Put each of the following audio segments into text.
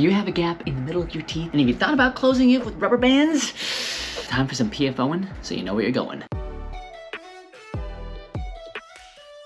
Do you have a gap in the middle of your teeth and have you thought about closing it with rubber bands? Time for some PFOing so you know where you're going.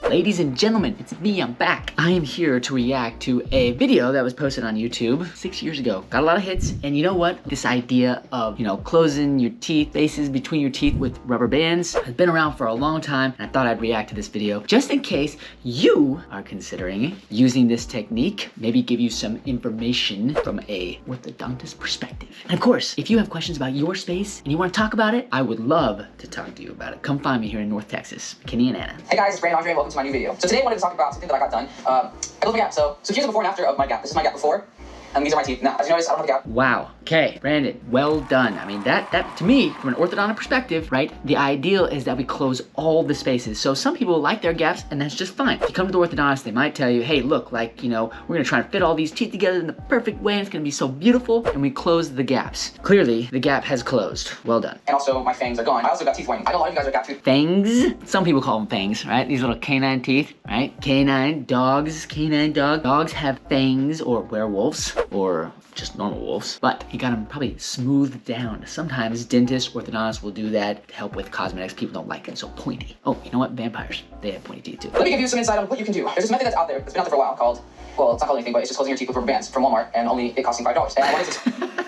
Ladies and gentlemen, it's me, I'm back. I am here to react to a video that was posted on YouTube 6 years ago. Got a lot of hits, and you know what? This idea of, closing your teeth, spaces between your teeth with rubber bands has been around for a long time, and I thought I'd react to this video just in case you are considering using this technique, maybe give you some information from a orthodontist perspective. And of course, if you have questions about your space and you want to talk about it, I would love to talk to you about it. Come find me here in North Texas, McKinney and Anna. Hey guys, it's Brandon Andre, welcome to my new video. So today I wanted to talk about something that I got done. I closed my gap. So here's the before and after of my gap. This is my gap before, and these are my teeth. Now, as you notice, I don't have a gap. Wow. Okay, Brandon, well done. I mean, that to me, from an orthodontic perspective, right, the ideal is that we close all the spaces. So some people like their gaps, and that's just fine. If you come to the orthodontist, they might tell you, hey, look, we're gonna try to fit all these teeth together in the perfect way, and it's gonna be so beautiful, and we close the gaps. Clearly, the gap has closed. Well done. And also, my fangs are gone. I also got teeth whitening. I know a lot of you guys are gap tooth. Fangs? Some people call them fangs, right? These little canine teeth, right? Canine dogs, canine dog. Dogs have fangs, or werewolves, or just normal wolves, but you got them probably smoothed down. Sometimes dentists, orthodontists will do that to help with cosmetics. People don't like it so pointy. Oh, you know what? Vampires, they have pointy teeth too. Let me give you some insight on what you can do. There's this method that's out there, that's been out there for a while called, well, it's not called anything, but it's just closing your teeth with rubber bands from Walmart, and only it costing $5. And what is this?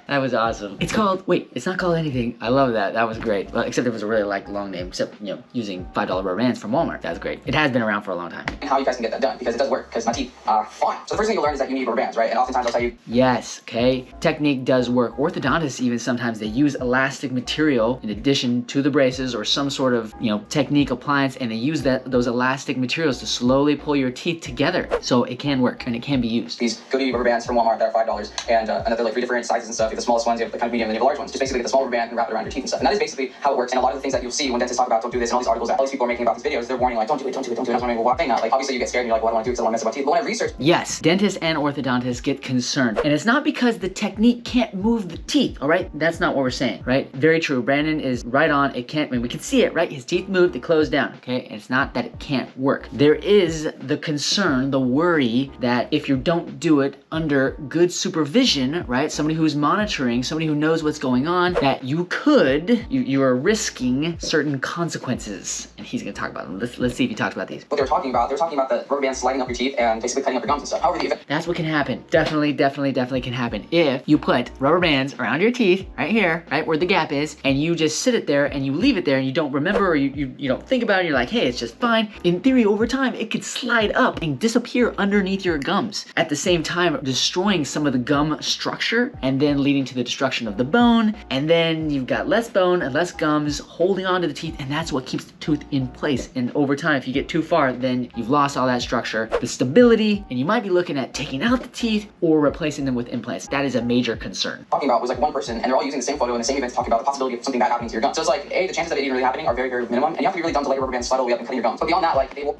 That was awesome. It's called, wait, it's not called anything. I love that. That was great. Well, except it was a really long name, except, using $5 rubber bands from Walmart. That was great. It has been around for a long time. And how you guys can get that done, because it does work, because my teeth are fine. So the first thing you'll learn is that you need rubber bands, right? And oftentimes I'll tell you. Yes, okay. Technique does work. Orthodontists even sometimes they use elastic material in addition to the braces or some sort of, technique appliance, and they use those elastic materials to slowly pull your teeth together. So it can work and it can be used. These goodie rubber bands from Walmart that are $5, and they're like 3 different sizes and stuff. You have the smallest ones, you have the kind of medium, and then you have the large ones. Just basically get the small rubber band and wrap it around your teeth and stuff. And that is basically how it works. And a lot of the things that you'll see when dentists talk about don't do this, and all these articles that all these people are making about these videos, they're warning like, don't do it, don't do it, don't do it. And I was wondering, well, why saying that? Like, obviously you get scared and you're like, well, I don't want to do it because I don't want to mess up my teeth. But when I researched, yes, dentists and orthodontists get concerned. And it's not because the technique can't move the teeth, all right? That's not what we're saying, right? Very true. Brandon is right on. It can't, we can see it, right? His teeth moved, they closed down, okay? And it's not that it can't work. There is the concern, the worry that if you don't do it under good supervision, right? Somebody who's monitoring, somebody who knows what's going on, that you are risking certain consequences. And he's gonna talk about them. Let's see if he talks about these. What they were talking about the rubber band sliding up your teeth and basically cutting up your gums and stuff. However, that's what can happen. Definitely can happen. If you put rubber bands around your teeth, right here, right where the gap is, and you just sit it there and you leave it there and you don't remember or you don't think about it, and you're like, hey, it's just fine. In theory, over time, it could slide up and disappear underneath your gums. At the same time, destroying some of the gum structure and then leading to the destruction of the bone. And then you've got less bone and less gums holding on to the teeth, and that's what keeps the tooth in place. And over time, if you get too far, then you've lost all that structure, the stability, and you might be looking at taking out the teeth or replacing them with implants. That is a major concern. Talking about was like one person, and they're all using the same photo in the same event talking about the possibility of something bad happening to your gums. So it's like, A, the chances of it even really happening are very, very minimum, and you have to be really dumb to let your rubber band slide all the way up and cutting your gums. But beyond that, like, they will.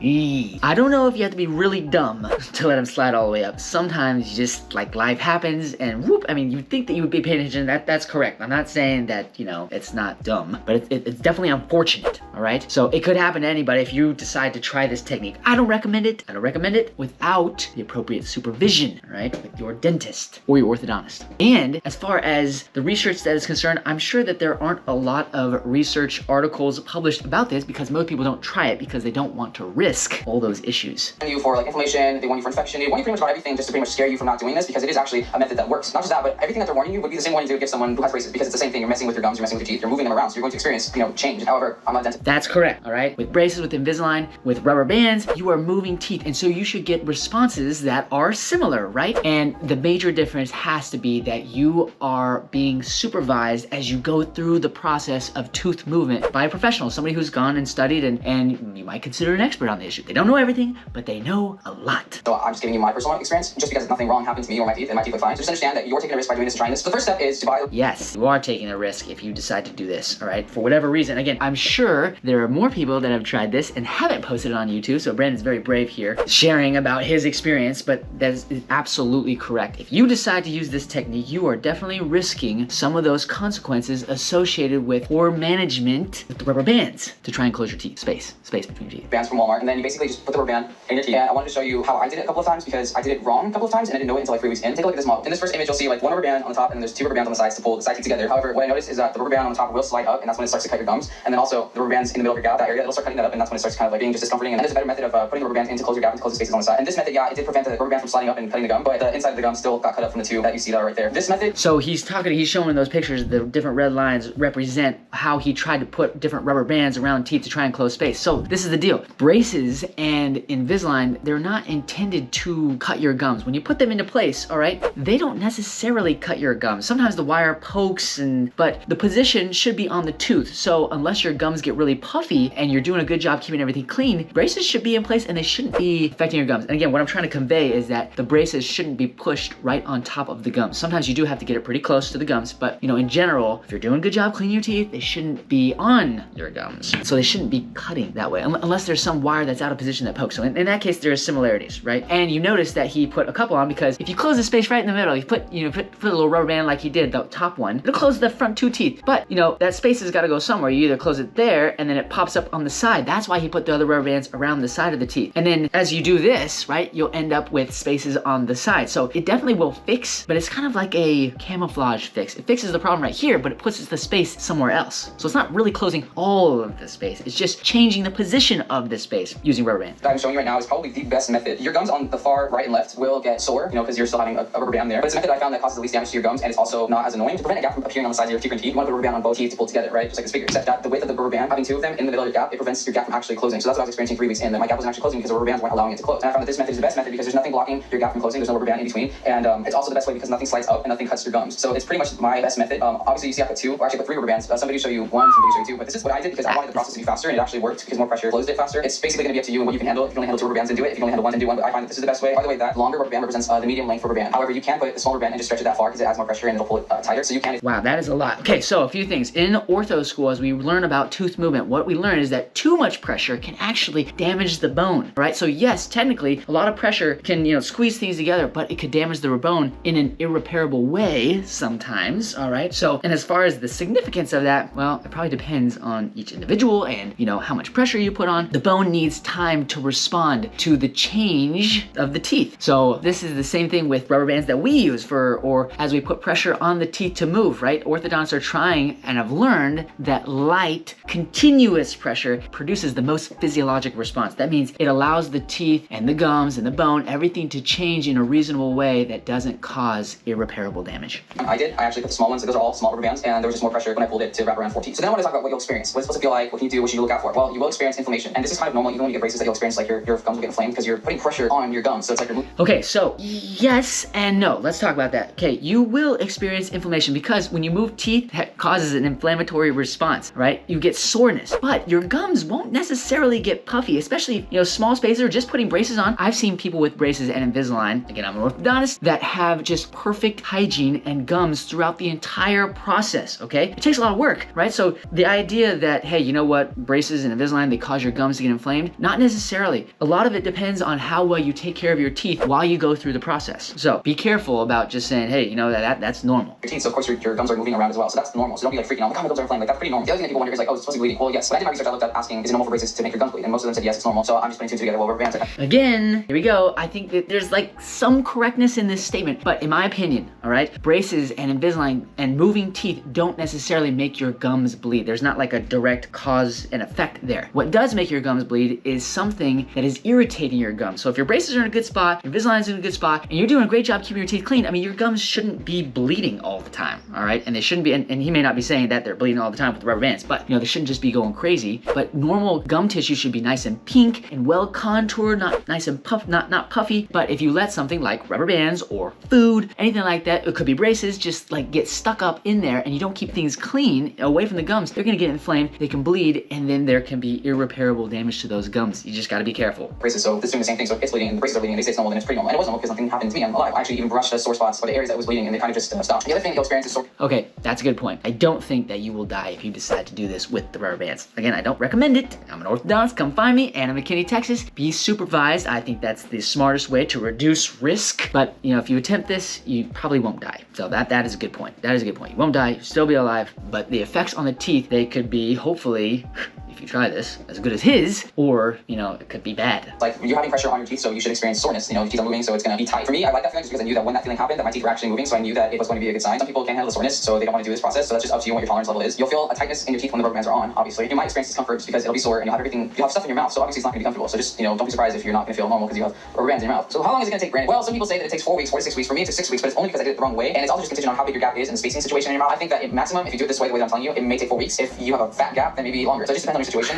I don't know if you have to be really dumb to let them slide all the way up. Sometimes you just, life happens, and whoop, I mean, you think that you would be paying attention. That's correct. I'm not saying that, it's not dumb, but it's definitely unfortunate, all right? So it could happen to anybody if you decide to try this technique. I don't recommend it. I don't recommend it without the appropriate supervision, all right? With your dentist or your orthodontist. And as far as the research that is concerned, I'm sure that there aren't a lot of research articles published about this because most people don't try it because they don't want to risk all those issues. You for inflammation, they warn you for infection, they warn you pretty much about everything just to pretty much scare you from not doing this because it is actually a method that works. Not just that, but everything that they're warning you would be the same warning they would give someone who has braces because it's the same thing. You're messing with your gums, you're messing with your teeth, you're moving them around, so you're going to experience, change. However, I'm not a dentist. That's correct, all right? With braces, with Invisalign, with rubber bands, you are moving teeth, and so you should get responses that are similar, right? And the major difference has to be that you are being supervised as you go through the process of tooth movement by a professional, somebody who's gone and studied and you might consider an expert on the issue. They don't know everything, but they know a lot. So I'm just giving you my personal experience, just because nothing wrong happened to me or my teeth, and my teeth look fine. So just understand that you're taking a risk by doing this and trying this. So the first step is to buy. Yes, you are taking a risk if you decide to do this, all right? For whatever reason. Again, I'm sure there are more people that have tried this and haven't posted it on YouTube, so Brandon's very brave here, sharing about his experience, but that is absolutely correct. If you decide to use this technique, you are definitely risking some of those consequences associated with poor management with the rubber bands to try and close your teeth, space between your teeth. Bands from Walmart, and then you basically just put the rubber band in your teeth. And I wanted to show you how I did it a couple of times because I did it wrong a couple of times and I didn't know it until like 3 weeks in. Take a look at this model. In this first image, you'll see like one rubber band on the top and then there's 2 rubber bands on the sides to pull the side teeth together. However, what I noticed is that the rubber band on the top will slide up and that's when it starts to cut your gums. And then also the rubber bands in the middle of your gap, that area, it'll start cutting that up and that's when it starts kind of like being just discomforting. And there's a better method of putting the rubber band in to close your gap and to close the spaces on the side. And this method, yeah, it did prevent the rubber band from sliding up and cutting the gum, but the inside of the gum still got cut up from the 2 that you see that right there. This method. So he's showing in those pictures the different red lines represent how he tried to put different rubber bands around teeth to try and close space. So this is the deal. Braces and Invisalign, they're not intended to cut your gums. When you put them into place, all right, they don't necessarily cut your gums. Sometimes the wire pokes but the position should be on the tooth. So unless your gums get really puffy and you're doing a good job keeping everything clean, braces should be in place and they shouldn't be affecting your gums. And again, what I'm trying to convey is that the braces shouldn't be pushed right on top of the gums. Sometimes you do have to get it pretty close to the gums, but you know, in general, if you're doing a good job cleaning your teeth, they shouldn't be on your gums. So they shouldn't be cutting that way, unless there's some wire that's out of position that pokes. So in that case, there's similarities, right? And you notice that he put a couple on because if you close the space right in the middle, you put a little rubber band like he did, the top one, it'll close the front 2 teeth. But you know, that space has got to go somewhere. You either close it there and then it pops up on the side. That's why he put the other rubber bands around the side of the teeth. And then as you do this, right, you'll end up with spaces on the side. So it definitely will fix, but it's kind of like a camouflage fix. It fixes the problem right here, but it puts the space somewhere else. So it's not really closing all of the space. It's just changing the position of the space using rubber band. That I'm showing you right now is probably the best method. Your gums on the far right and left will get sore, you know, because you're still having a rubber band there. But it's a method I found that causes the least damage to your gums and it's also not as annoying. To prevent a gap from appearing on the sides of your teeth and teeth, you want to put a rubber band on both teeth to pull together, right? Just like this figure. Except that the width of the rubber band, having 2 of them in the middle of your gap, it prevents your gap from actually closing. So that's what I was experiencing 3 weeks in, that my gap wasn't actually closing because the rubber bands weren't allowing it to close. And I found that this method is the best method because there's nothing blocking your gap from closing. There's no rubber band in between. And it's also the best way because nothing slides up and nothing cuts your gums. So it's pretty much my best method. Obviously you see I put 2, or actually I put 3 rubber bands. Some videos show you 1, some videos show you 2, but this is what I did because I wanted the process to be faster and it actually worked because more pressure closed it faster. It's basically going to be up to you and what you can handle. If you can only handle 2 rubber bands, then do it. If you can only handle 1, then do 1. But I find that this is the best way. By the way, that longer rubber band represents the medium length rubber band. However, you can put the small rubber band and just stretch it that far because it adds more pressure and it'll pull it tighter. So you can. Wow, that is a lot. Okay, so a few things. In ortho school, as we learn about tooth movement, what we learn is that too much pressure can actually damage the bone, right? So yes, technically, a lot of pressure can, squeeze things together, but it could damage the bone in an irreparable way sometimes, all right? So, and as far as the significance of that, well, it probably depends on each individual and, how much pressure you put on. The bone needs time to respond to the change of the teeth. So this is the same thing with rubber bands that we use or as we put pressure on the teeth to move, right? Orthodontists are trying and have learned that light, continuous pressure produces the most physiologic response. That means it allows the teeth and the gums and the bone, everything to change in a reasonable way that doesn't cause irreparable damage. I actually put the small ones, so those are all small rubber bands, and there was just more pressure when I pulled it to wrap around 14. So then I want to talk about what you'll experience. What's it supposed to feel like? What can you do? What should you look out for? Well, you will experience inflammation, and this is kind of normal even when you get braces that you'll experience like your gums will get inflamed because you're putting pressure on your gums. So it's like you're Okay, so yes and no. Let's talk about that. Okay, you will experience inflammation because when you move teeth, that causes an inflammatory response, right? You get soreness, but your gums won't necessarily get puffy, especially, small spaces or just putting braces on. I've seen people with braces and Invisalign, again, I'm an orthodontist, that have just perfect hygiene and gums throughout the entire process, okay? It takes a lot of work, right? So the idea that, hey, you know what, braces and Invisalign, they cause your gums to get inflamed, not necessarily. A lot of it depends on how well you take care of your teeth while you go through the process. So be careful about just saying, hey, that's normal. Your teeth, so of course your gums are moving around as well, so that's normal. So don't be like freaking out, like, oh, my gums are inflamed, like that's pretty normal. The other thing that people wonder is like, oh, it's supposed to be bleeding. Well, yes. When I did my research, I looked up asking, is it normal for braces to make your gums bleed? And most of them said yes, it's normal. So I'm just putting 2 together. Well, rubber bands. Again, here we go. I think that there's like some correctness in this statement, but in my opinion, all right, braces and Invisalign and moving teeth don't necessarily make your gums bleed. There's not like a direct cause and effect there. What does make your gums bleed is something that is irritating your gums. So if your braces are in a good spot, Invisalign's in a good spot, and you're doing a great job keeping your teeth clean, I mean, your gums shouldn't be bleeding all the time, all right? And they shouldn't be, and he may not be saying that they're bleeding all the time with the rubber bands, but they shouldn't just be going crazy. But normal gum tissue should be nice and pink and well contoured, not nice and not puffy. But if you let something like rubber bands or food, anything like that, it could be braces, just like get stuck up in there and you don't keep things clean away from the gums, they're gonna get inflamed, they can bleed, and then there can be irreparable damage to those gums. You just gotta be careful. Braces, so this is doing the same thing. So if it's bleeding and the braces are bleeding and they say it's normal, then it's pretty normal. And it wasn't because nothing happened to me. I'm alive. I actually even brushed the sore spots or the areas that was bleeding and they kind of of just stop. The other thing you'll experience is sore. Okay, that's a good point. I don't think that you will die if you decide to do this with the rubber bands. Again, I don't recommend it. I'm an orthodontist, come find me, and I'm McKinney, Texas. Be supervised. I think that's the smartest way to reduce risk. But, you know, if you attempt this, you probably won't die. So that is a good point. That is a good point. You won't die, you'll still be alive, but the effects on the teeth, they could be, hopefully, if you try this, as good as his, or, you know, it could be bad. Like, you're having pressure on your teeth, so you should experience soreness. You know, your teeth are moving, so it's gonna be tight. For me, I like that feeling just because I knew that when that feeling happened, that my teeth were actually moving, so I knew that it was going to be a good sign. Some people can't handle the soreness, so they don't want to do this process, so that's just up to you what your tolerance level is. You'll feel a tightness in your teeth when the rubber bands are on, obviously. You might experience discomfort just because it'll be sore and you'll have stuff in your mouth, so obviously it's not gonna be comfortable. So just, you know, don't be surprised if you're not gonna feel normal because you have rubber bands in your mouth. So how long is it gonna take, Brandon? Well, some people say that it takes 4 weeks, 4 to 6 weeks. For me, it took 6 weeks, but it's only because I did it the wrong way, and it's also just contingent on how big your gap is and the spacing situation in your mouth. I think that maximum, if you do it this way, the way that I'm telling you, it may take 4 weeks. If you have a fat gap, then maybe longer. So it just depends on your situation.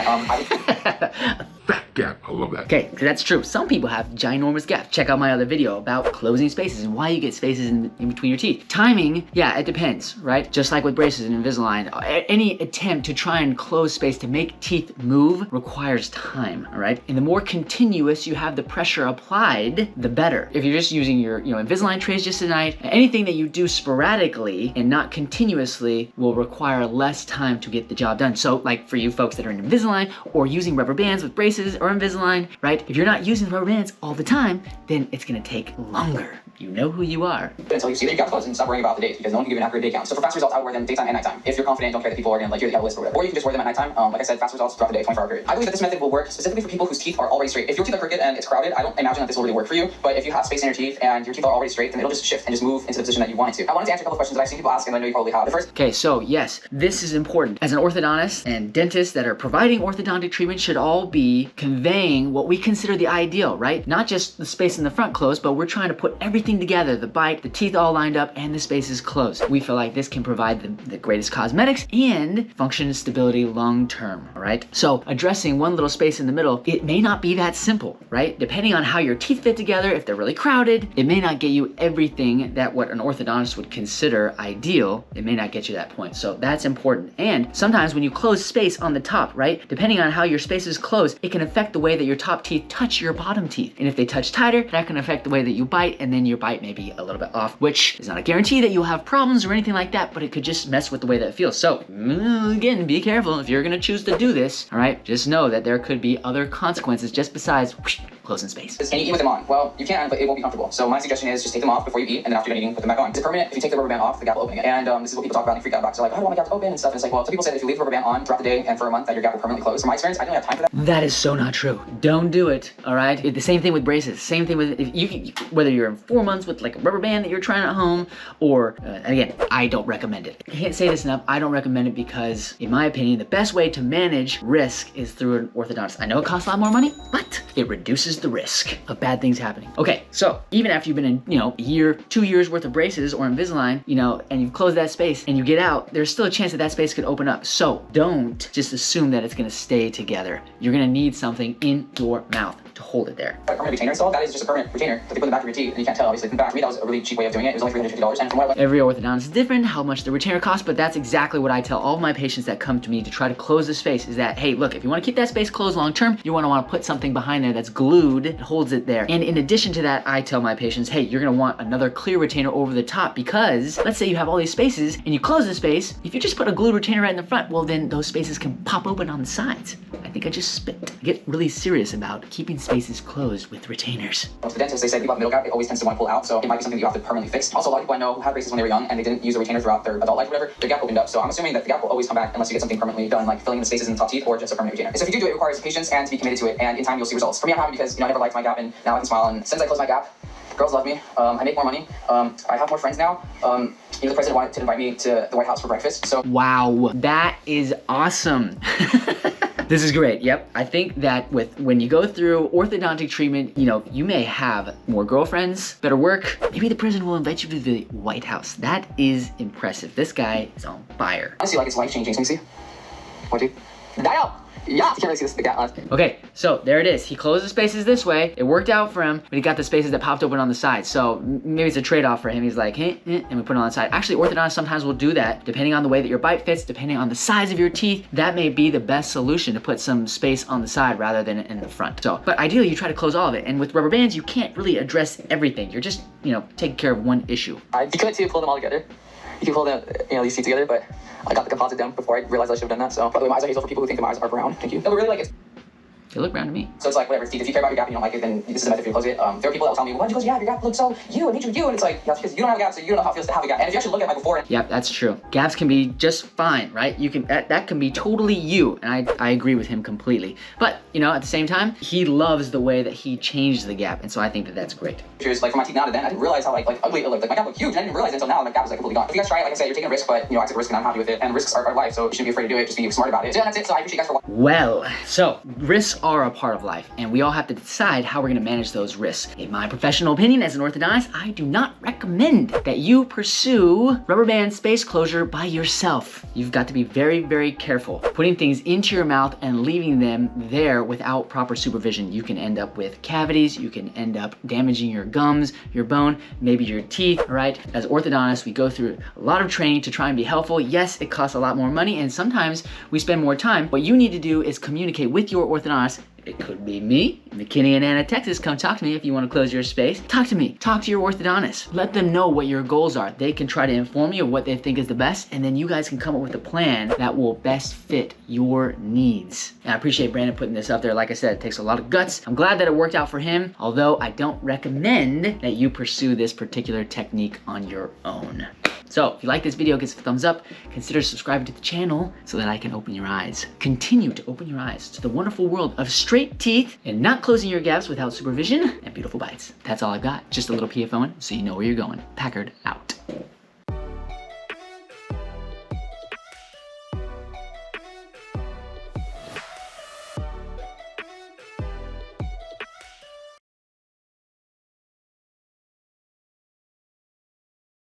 Fat gap, I love that. Okay, that's true. Some people have ginormous gaps. Check out my other video about closing spaces and why you get spaces in between your teeth. Timing, yeah, it depends, right? Just like with braces and Invisalign, any attempt to try and close space to make teeth move requires time, all right? And the more continuous you have the pressure applied, the better. If you're just using your, Invisalign trays just tonight, anything that you do sporadically and not continuously will require less time to get the job done. So, like for you folks that are in Invisalign or using rubber bands with braces or Invisalign, right? If you're not using rubber bands all the time, then it's gonna take longer. You know who you are. Until you see that you got close and stop worrying about the dates because no one can give you an accurate day count. So for fast results, I would wear them daytime and nighttime. If you're confident, don't care that people are gonna hear that you have a list or whatever. Or you can just wear them at nighttime. Like I said, fast results throughout the day, 24-hour period. I believe that this method will work specifically for people whose teeth are already straight. If your teeth are crooked and it's crowded, I don't imagine that this will really work for you. But if you have space in your teeth and your teeth are already straight, then it'll just shift and just move into the position that you want it to. I wanted to answer a couple questions that I've seen people ask and I know you probably have. The first. Okay, so yes, this is important. As an orthodontist and dentists that are providing orthodontic treatment should all be conveying what we consider the ideal, right? Not just the space in the front closed, but we're trying to put everything together, the bite, the teeth all lined up, and the spaces closed. We feel like this can provide the greatest cosmetics and function and stability long term, all right? So addressing one little space in the middle, it may not be that simple, right? Depending on how your teeth fit together, if they're really crowded, it may not get you everything that what an orthodontist would consider ideal. It may not get you that point. So that's important. And sometimes when you close space on the top, right? Depending on how your space is closed, it can affect the way that your top teeth touch your bottom teeth. And if they touch tighter, that can affect the way that you bite, and then your bite may be a little bit off, which is not a guarantee that you'll have problems or anything like that, but it could just mess with the way that it feels. So again, be careful if you're gonna choose to do this, all right? Just know that there could be other consequences just besides closing space. Can you eat with them on? Well, you can, but it won't be comfortable. So my suggestion is just take them off before you eat, and then after you're done eating, put them back on. Is it permanent? If you take the rubber band off, the gap will open again. And this is what people talk about and freak out about. So like, I don't want my gap to open and stuff. And it's like, well, some people say that if you leave the rubber band on throughout the day and for a month, that your gap will permanently close. From my experience, I don't have time for that. That is so not true. Don't do it, all right? The same thing with braces. Same thing with, whether you're in 4 months with like a rubber band that you're trying at home, or again, I don't recommend it. I can't say this enough, I don't recommend it because, in my opinion, the best way to manage risk is through an orthodontist. I know it costs a lot more money, but it reduces the risk of bad things happening. Okay, so even after you've been in, a year, 2 years worth of braces or Invisalign, and you've closed that space and you get out, there's still a chance that that space could open up. So don't just assume that it's gonna stay together. You're gonna need something in your mouth to hold it there. A permanent retainer installed, that is just a permanent retainer that they put in the back of your teeth and you can't tell, obviously. In fact, for me, that was a really cheap way of doing it. It was only $350, and from what every orthodontist is different, how much the retainer costs, but that's exactly what I tell all of my patients that come to me to try to close the space is that, hey, look, if you wanna keep that space closed long term, you wanna put something behind there that's glued, that holds it there. And in addition to that, I tell my patients, hey, you're gonna want another clear retainer over the top because let's say you have all these spaces and you close the space, if you just put a glued retainer right in the front, well then those spaces can pop open on the sides. I think I just spit. I get really serious about keeping spaces closed with retainers. To the dentist, they say people have middle gap, it always tends to want to pull out, so it might be something that you have to permanently fix. Also, a lot of people I know who had braces when they were young and they didn't use a retainer throughout their adult life or whatever, their gap opened up. So I'm assuming that the gap will always come back unless you get something permanently done, like filling in the spaces in the top teeth or just a permanent retainer. So if you do it, it requires patience and to be committed to it, and in time you'll see results. For me, I'm happy because I never liked my gap and now I can smile, and since I closed my gap, girls love me, I make more money, I have more friends now, the president wanted to invite me to the White House for breakfast, so. Wow, that is awesome. This is great, yep. I think that when you go through orthodontic treatment, you may have more girlfriends, better work. Maybe the president will invite you to the White House. That is impressive. This guy is on fire. Honestly, like it's life-changing. Let me see. 1, 2, Dial. Yeah, you can't really see this, the gap. Okay, so there it is. He closed the spaces this way. It worked out for him, but he got the spaces that popped open on the side. So maybe it's a trade-off for him. He's like, and we put it on the side. Actually, orthodontists sometimes will do that, depending on the way that your bite fits, depending on the size of your teeth. That may be the best solution, to put some space on the side rather than in the front. So, but ideally, you try to close all of it. And with rubber bands, you can't really address everything. You're just, taking care of one issue. You could too pull them all together. You can pull them, these teeth together, but I got the composite down before I realized I should have done that. So, by the way, my eyes are hazel for people who think that my eyes are brown. Thank you. No, but really, like, it's... They look brown to me. So it's like, whatever, Steve, if you care about your gap and you don't like it, then this is a method for you to close it. There are people that will tell me, well, why'd you close your gap? Your gap looks so you, it made you, and it's like, yeah, because you don't have a gap, so you don't know how it feels to have a gap. And if you actually look at my before... Yep, that's true. Gaps can be just fine, right? You can, that can be totally you, and I agree with him completely. But, at the same time, he loves the way that he changed the gap, and so I think that that's great. Like, for my teeth now to then, I didn't realize how, like ugly it looked. Like, my gap looked huge, and I didn't realize it until now, my gap was, like, completely gone. If you guys try it, like I said, you're taking a risk, but, I took a risk, and I'm happy with it. And risks are life, so you shouldn't be afraid to do it. Just be smart about it. So, yeah, that's it. So I appreciate you guys for watching. Well, so risks are a part of life, and we all have to decide how we're gonna manage those risks. In my professional opinion as an orthodontist, I do not recommend that you pursue rubber band space closure by yourself. You've got to be very, very careful. Putting things into your mouth and leaving them there without proper supervision, you can end up with cavities, you can end up damaging your gums, your bone, maybe your teeth, all right? As orthodontists, we go through a lot of training to try and be helpful. Yes, it costs a lot more money, and sometimes we spend more time. What you need to do is communicate with your orthodontist. It could be me, McKinney in Texas. Come talk to me if you want to close your space. Talk to me. Talk to your orthodontist. Let them know what your goals are. They can try to inform you of what they think is the best, and then you guys can come up with a plan that will best fit your needs. And I appreciate Brandon putting this up there. Like I said, it takes a lot of guts. I'm glad that it worked out for him, although I don't recommend that you pursue this particular technique on your own. So if you like this video, give us a thumbs up. Consider subscribing to the channel so that I can open your eyes. Continue to open your eyes to the wonderful world of straight teeth and not closing your gaps without supervision and beautiful bites. That's all I've got. Just a little PFOing so you know where you're going. Packard out.